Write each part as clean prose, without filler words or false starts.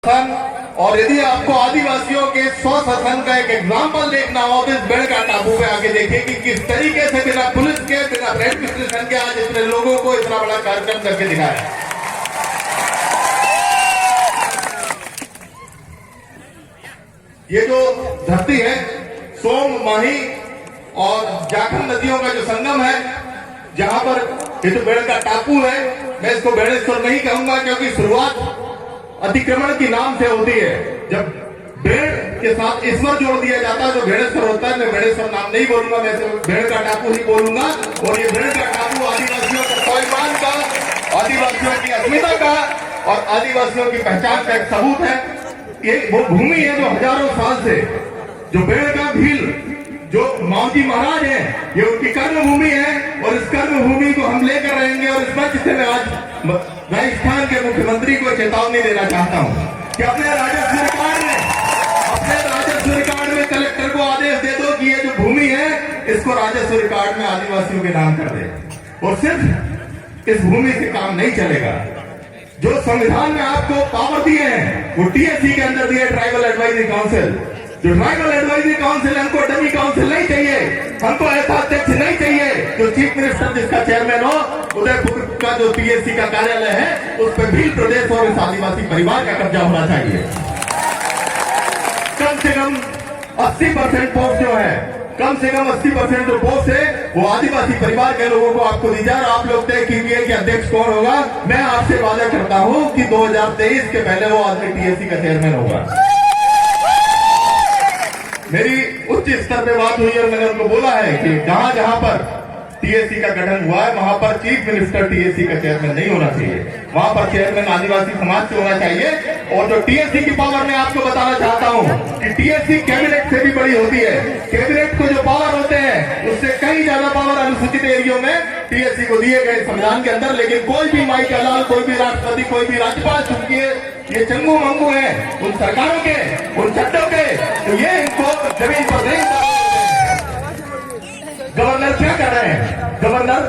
शासन, और यदि आपको आदिवासियों के स्वशासन का एक एग्जाम्पल देखना हो तो इस बेड़का टापू पे आके देखिए कि किस तरीके से बिना पुलिस के, बिना एडमिनिस्ट्रेशन के आज इतने लोगों को इतना बड़ा कार्यक्रम करके दिखाया। ये जो धरती है, सोम, माही और जाखल नदियों का जो संगम है, जहां पर ये तो बेड़का टापू है, मैं इसको बेड़ेश्वर नहीं कहूंगा क्योंकि शुरुआत अतिक्रमण की नाम से होती है। जब बेड़ के साथ ईश्वर जोड़ दिया जाता है तो बेड़ेश्वर होता है। मैं बेड़ेश्वर नाम नहीं बोलूंगा, मैं बेड़का टापू ही बोलूंगा। और ये बेड़का टापू आदिवासियों के स्वाभिमान का, आदिवासियों की अस्मिता का और आदिवासियों की पहचान का एक सबूत है। ये वो भूमि है जो हजारों साल से, जो बेड़का भील, जो मावजी महाराज है, ये उनकी कर्म भूमि है और इस कर्म भूमि को हम लेकर रहेंगे। और इस मंच से मैं आज राजस्थान के मुख्यमंत्री को चेतावनी देना चाहता हूं कि अपने राजस्व रिकॉर्ड में कलेक्टर को आदेश दे दो कि ये जो भूमि है इसको राजस्व रिकॉर्ड में आदिवासियों के नाम कर दे। और सिर्फ इस भूमि से काम नहीं चलेगा। जो संविधान में आपको पावर दिए हैं वो टीएससी के अंदर दिए, ट्राइबल एडवाइजरी काउंसिल। जो ट्राइबल एडवाइजरी काउंसिल, हमको डमी काउंसिल नहीं चाहिए, हमको ऐसा अध्यक्ष नहीं चाहिए जो चीफ मिनिस्टर जिसका चेयरमैन हो। उदयपुर का जो टीएससी का कार्यालय है उस पर भील प्रदेश और इस आदिवासी परिवार का कब्जा होना चाहिए। कम से कम 80% पोस्ट जो है, कम से कम 80% जो पोस्ट है वो आदिवासी परिवार के लोगों को आपको दी जाए। आप लोग तय कीजिए कि अध्यक्ष कौन होगा। मैं आपसे वादा करता हूं कि 2023 के पहले वो आदमी टीएससी का चेयरमैन होगा। मेरी उच्च स्तर पे बात हुई और मैंने उनको बोला है कि जहां जहां पर टीएससी का गठन हुआ है वहां पर चीफ मिनिस्टर टीएससी का चेयरमैन नहीं होना चाहिए, वहां पर चेयरमैन आदिवासी समाज से होना चाहिए। और जो टीएससी की पावर मैं आपको बताना चाहता हूं कि टीएससी कैबिनेट से भी बड़ी होती है। कैबिनेट को जो पावर होते हैं उससे कई ज्यादा पावर अनुसूचित एरियो में टीएससी को दिए गए संविधान के अंदर। लेकिन कोई भी माई का लाल, कोई भी राष्ट्रपति, कोई भी राज्यपाल, चूंकि ये चंगू मंगू है उन सरकारों के, उन चट्टों के, तो ये इनको जमीन पर नहीं। गवर्नर क्या कर रहे हैं? गवर्नर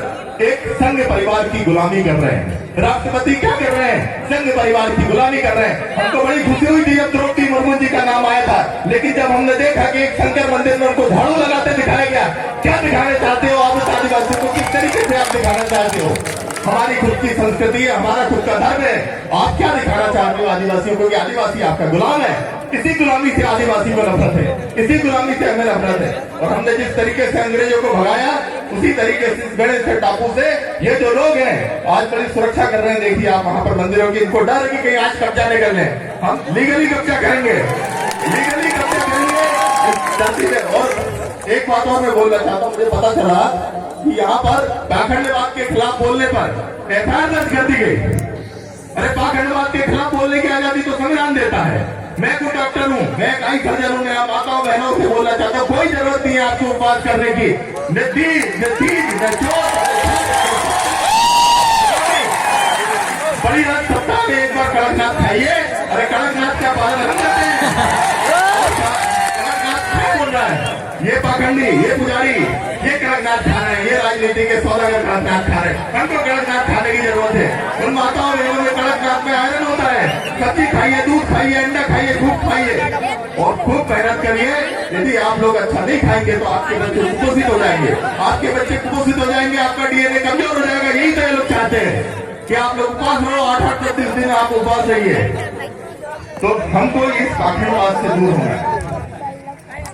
एक संघ परिवार की गुलामी कर रहे हैं। राष्ट्रपति क्या कर रहे हैं? संघ परिवार की गुलामी कर रहे हैं। हमको बड़ी खुशी हुई थी जब द्रौपदी मुर्मू जी का नाम आया था, लेकिन जब हमने देखा कि एक शंकर मंदिर में उनको झाड़ू लगाते दिखाया गया, क्या दिखाना चाहते हो आप आदिवासियों को? किस तरीके से आप दिखाना चाहते हो? हमारी खुद की संस्कृति है, हमारा खुद का धर्म है। आप क्या दिखाना चाहते हो आदिवासियों को कि आदिवासी आपका गुलाम है? इसी गुलामी से आदिवासी को नफरत है, इसी गुलामी से हमें नफरत है। और हमने जिस तरीके से अंग्रेजों को भगाया उसी तरीके से इस बेड़ेश्वर टापू से ये जो लोग हैं आज बड़ी सुरक्षा कर रहे हैं। देखिए आप वहां पर मंदिरों की, इनको डर है कि कहीं आज कब्जा नहीं कर लें। हम लीगली कब्जा करेंगे, लीगली कब्जा करेंगे। और एक बात और मैं बोलना चाहता हूँ, मुझे पता चला कि यहाँ पर पाखंडवाद के खिलाफ बोलने पर एफआईआर दर्ज कर दी गई। अरे पाखंडवाद के खिलाफ बोलने की आजादी तो संविधान देता है। मैं कोई डॉक्टर हूँ, मैं कई सर्जन हूँ, मैं माताओं बहनों से बोलना चाहता हूँ, कोई जरूरत नहीं है आपको उपवास करने की। बड़ी रात सप्ताह में एक बार कड़कनाथ खाइए। अरे कड़कनाथ क्या पालन करते हैं? कड़कनाथ क्या बोल रहा है? ये पाखंडी, ये पुजारी, ये कड़कनाथ खा रहे हैं, ये राजनीति के सौदागर कड़कनाथ खा रहे हैं। हमको कड़कनाथ खाने की जरूरत है। उन माताओं बहनों में कड़कनाथ में आयरन होता है। सब्जी खाइए, दूध खाइए, अंडा खाइए, खूब खाइए और खूब मेहनत करिए। यदि आप लोग अच्छा नहीं खाएंगे तो आपके बच्चे कुपोषित हो जाएंगे, आपके बच्चे कुपोषित हो जाएंगे, आपका डीएनए कमजोर हो जाएगा। यही तो ये लोग चाहते हैं कि आप लोग उपवास रहो, 8-8 दिन आप उपवास रहिए। तो हमको इस पाखंडवाद से दूर होना है।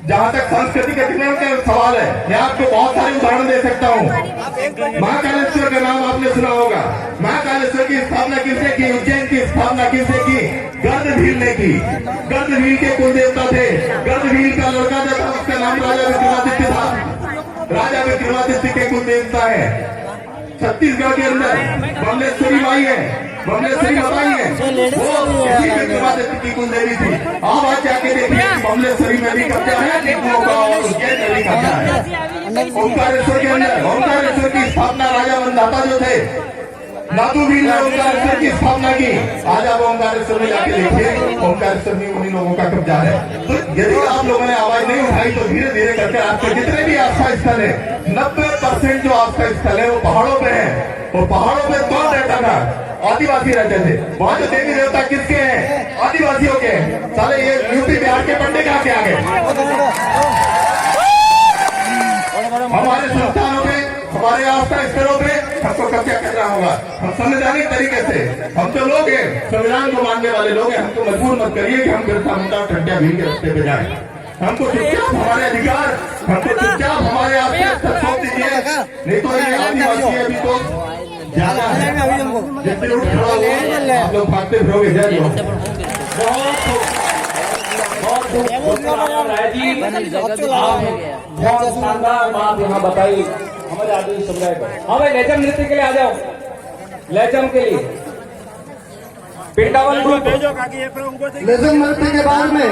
जहां तक संस्कृति के का सवाल है, मैं आपको बहुत सारे उदाहरण दे सकता हूँ। महाकालेश्वर का नाम आपने सुना होगा। महाकालेश्वर की स्थापना किसने की? उज्जैन की स्थापना किसने की? गर्दभील ने की। गर्दभील के कुल देवता थे। गर्दभील का लड़का जो था उसका नाम राजा विक्रमादित्य था। राजा विक्रमादित्य के कुल देवता है। छत्तीसगढ़ के अंदर बमलेश्वरी माई है, बमलेश्वरी माई है, वो इसी विक्रमादित्य की कुल देवी थी। आप आज जाके देखिए बमलेश्वरी में भी कब्जा है, टिप्पुओं का और उज्जैन में भी कब्जा है। ओंकारेश्वर के अंदर, ओंकारेश्वर की स्थापना राजा मंदाता जो थे, नादुभील ने ओंकारेश्वर की स्थापना की। आज आप ओंकारेश्वर में जाके देखिए, ओंकारेश्वर में उन्हीं लोगों का कब्जा है। तो यदि आप लोगों ने आवाज नहीं उठाई तो धीरे धीरे करके आपके जितने भी आस्था स्थल है, 90% जो आस्था स्थल है वो पहाड़ों पे है। और पहाड़ों पे कौन रहता था? आदिवासी रहते थे। वहाँ जो देवी देवता किसके हैं? आदिवासियों के हैं। साले ये यूपी बिहार के पंडित कहाँ से आ गए? हमारे संस्थानों पे, हमारे आस्था स्थलों पे हमको कब्जा करना होगा। हम संवैधानिक तरीके से, हम तो लोग हैं, संविधान को मानने वाले लोग हैं। हमको मजबूर मत करिए कि हम बिरसा मुंडा और ठंडा भीड़ के रास्ते पे जाएं। हमको चुपचाप हमारे अधिकार, हमको चुपचाप हमारे आस्था सौंप दीजिए, नहीं तो ये आदिवासी अभी तो ज्यादा है। जितने लोग खड़ा हुए आप लोग भागते फिरोगे। जय बहुत शानदार बात यहाँ बताई हमारे आदिवासी समुदाय को। हमें लेजम नृत्य के लिए आ जाओ, लेजम के लिए वृंदावन लेजम नृत्य के बाद में